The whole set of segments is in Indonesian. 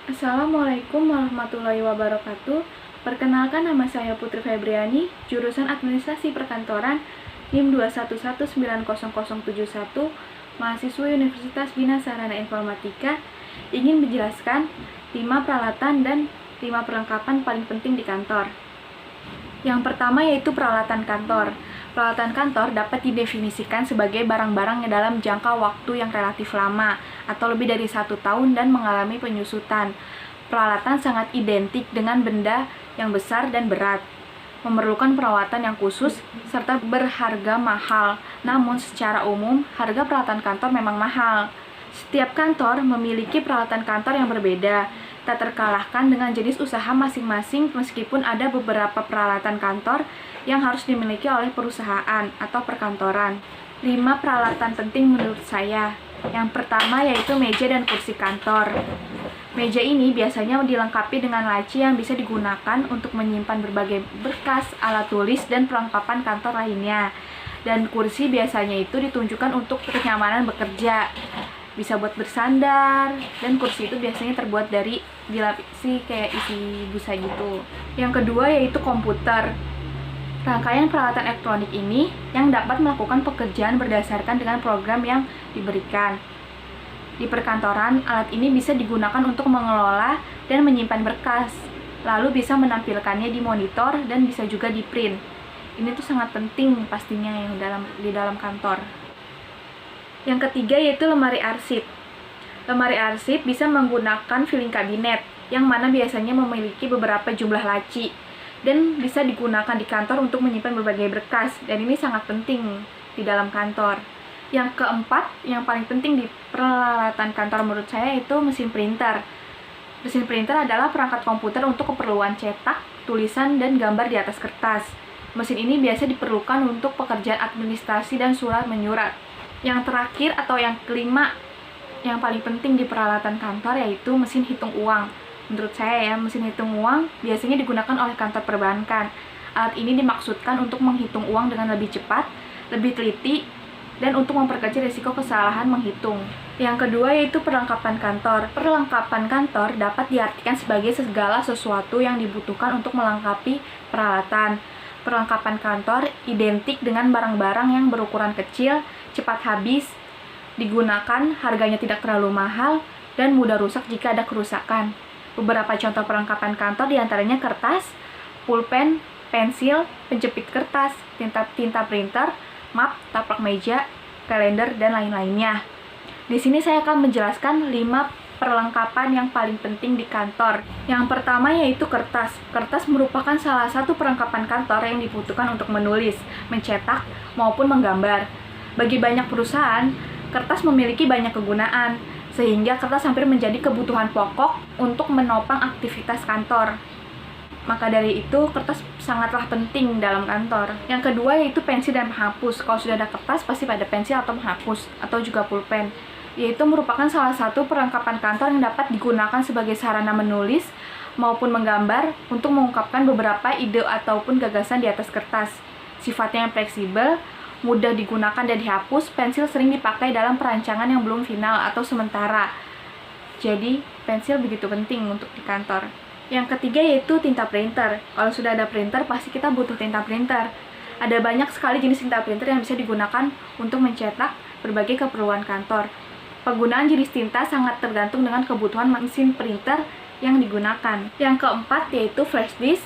Assalamualaikum warahmatullahi wabarakatuh. Perkenalkan, nama saya Putri Febriani, jurusan Administrasi Perkantoran, NIM 211900071, mahasiswa Universitas Bina Sarana Informatika, ingin menjelaskan 5 peralatan dan 5 perlengkapan paling penting di kantor. Yang pertama yaitu peralatan kantor. Peralatan kantor dapat didefinisikan sebagai barang-barang yang dalam jangka waktu yang relatif lama atau lebih dari 1 tahun dan mengalami penyusutan. Peralatan sangat identik dengan benda yang besar dan berat, memerlukan perawatan yang khusus, serta berharga mahal. Namun secara umum, harga peralatan kantor memang mahal. Setiap kantor memiliki peralatan kantor yang berbeda, tak terkalahkan dengan jenis usaha masing-masing meskipun ada beberapa peralatan kantor yang harus dimiliki oleh perusahaan atau perkantoran. 5 peralatan penting menurut saya. Yang pertama yaitu meja dan kursi kantor. Meja ini biasanya dilengkapi dengan laci yang bisa digunakan untuk menyimpan berbagai berkas, alat tulis, dan perlengkapan kantor lainnya. Dan kursi biasanya itu ditunjukkan untuk kenyamanan bekerja. Bisa buat bersandar, dan kursi itu biasanya terbuat dari dilapisi kayak isi busa gitu. Yang kedua yaitu komputer. Rangkaian peralatan elektronik ini yang dapat melakukan pekerjaan berdasarkan dengan program yang diberikan. Di perkantoran, alat ini bisa digunakan untuk mengelola dan menyimpan berkas, lalu bisa menampilkannya di monitor dan bisa juga di print. Ini tuh sangat penting pastinya yang di dalam kantor. Yang ketiga yaitu lemari arsip. Lemari arsip bisa menggunakan filing kabinet, yang mana biasanya memiliki beberapa jumlah laci, dan bisa digunakan di kantor untuk menyimpan berbagai berkas, dan ini sangat penting di dalam kantor. Yang keempat, yang paling penting di peralatan kantor menurut saya itu mesin printer. Mesin printer adalah perangkat komputer untuk keperluan cetak, tulisan, dan gambar di atas kertas. Mesin ini biasa diperlukan untuk pekerjaan administrasi dan surat menyurat. Yang terakhir atau yang kelima, yang paling penting di peralatan kantor yaitu mesin hitung uang. Menurut saya ya, mesin hitung uang biasanya digunakan oleh kantor perbankan. Alat ini dimaksudkan untuk menghitung uang dengan lebih cepat, lebih teliti, dan untuk memperkecil risiko kesalahan menghitung. Yang kedua yaitu perlengkapan kantor. Perlengkapan kantor dapat diartikan sebagai segala sesuatu yang dibutuhkan untuk melengkapi peralatan. Perlengkapan kantor identik dengan barang-barang yang berukuran kecil, cepat habis, digunakan, harganya tidak terlalu mahal, dan mudah rusak jika ada kerusakan. Beberapa contoh perlengkapan kantor diantaranya kertas, pulpen, pensil, penjepit kertas, tinta printer, map, taplak meja, kalender, dan lain-lainnya. Di sini saya akan menjelaskan 5 perlengkapan yang paling penting di kantor. Yang pertama yaitu kertas. Kertas merupakan salah satu perlengkapan kantor yang dibutuhkan untuk menulis, mencetak, maupun menggambar. Bagi banyak perusahaan, kertas memiliki banyak kegunaan, sehingga kertas hampir menjadi kebutuhan pokok untuk menopang aktivitas kantor. Maka dari itu, kertas sangatlah penting dalam kantor. Yang kedua yaitu pensil dan penghapus. Kalau sudah ada kertas, pasti pada pensil atau penghapus, atau juga pulpen. Yaitu merupakan salah satu perlengkapan kantor yang dapat digunakan sebagai sarana menulis maupun menggambar untuk mengungkapkan beberapa ide ataupun gagasan di atas kertas. Sifatnya yang fleksibel, mudah digunakan dan dihapus. Pensil sering dipakai dalam perancangan yang belum final atau sementara. Jadi, pensil begitu penting untuk di kantor. Yang ketiga yaitu tinta printer. Kalau sudah ada printer, pasti kita butuh tinta printer. Ada banyak sekali jenis tinta printer yang bisa digunakan untuk mencetak berbagai keperluan kantor. Penggunaan jenis tinta sangat tergantung dengan kebutuhan mesin printer yang digunakan. Yang keempat yaitu flash disk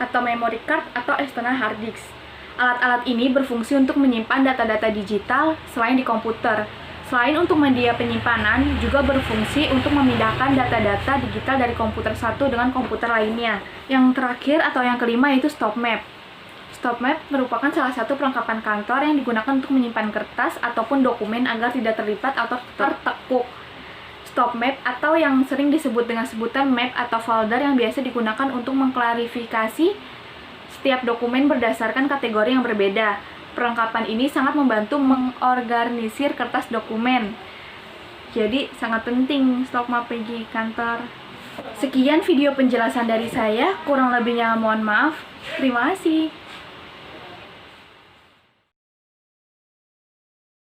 atau memory card atau external hard disk. Alat-alat ini berfungsi untuk menyimpan data-data digital selain di komputer. Selain untuk media penyimpanan, juga berfungsi untuk memindahkan data-data digital dari komputer satu dengan komputer lainnya. Yang terakhir atau yang kelima yaitu stop map. Stop map merupakan salah satu perlengkapan kantor yang digunakan untuk menyimpan kertas ataupun dokumen agar tidak terlipat atau tertekuk. Stop map atau yang sering disebut dengan sebutan map atau folder yang biasa digunakan untuk mengklarifikasi setiap dokumen berdasarkan kategori yang berbeda. Perlengkapan ini sangat membantu mengorganisir kertas dokumen. Jadi sangat penting stop map di kantor. Sekian video penjelasan dari saya, kurang lebihnya mohon maaf. Terima kasih.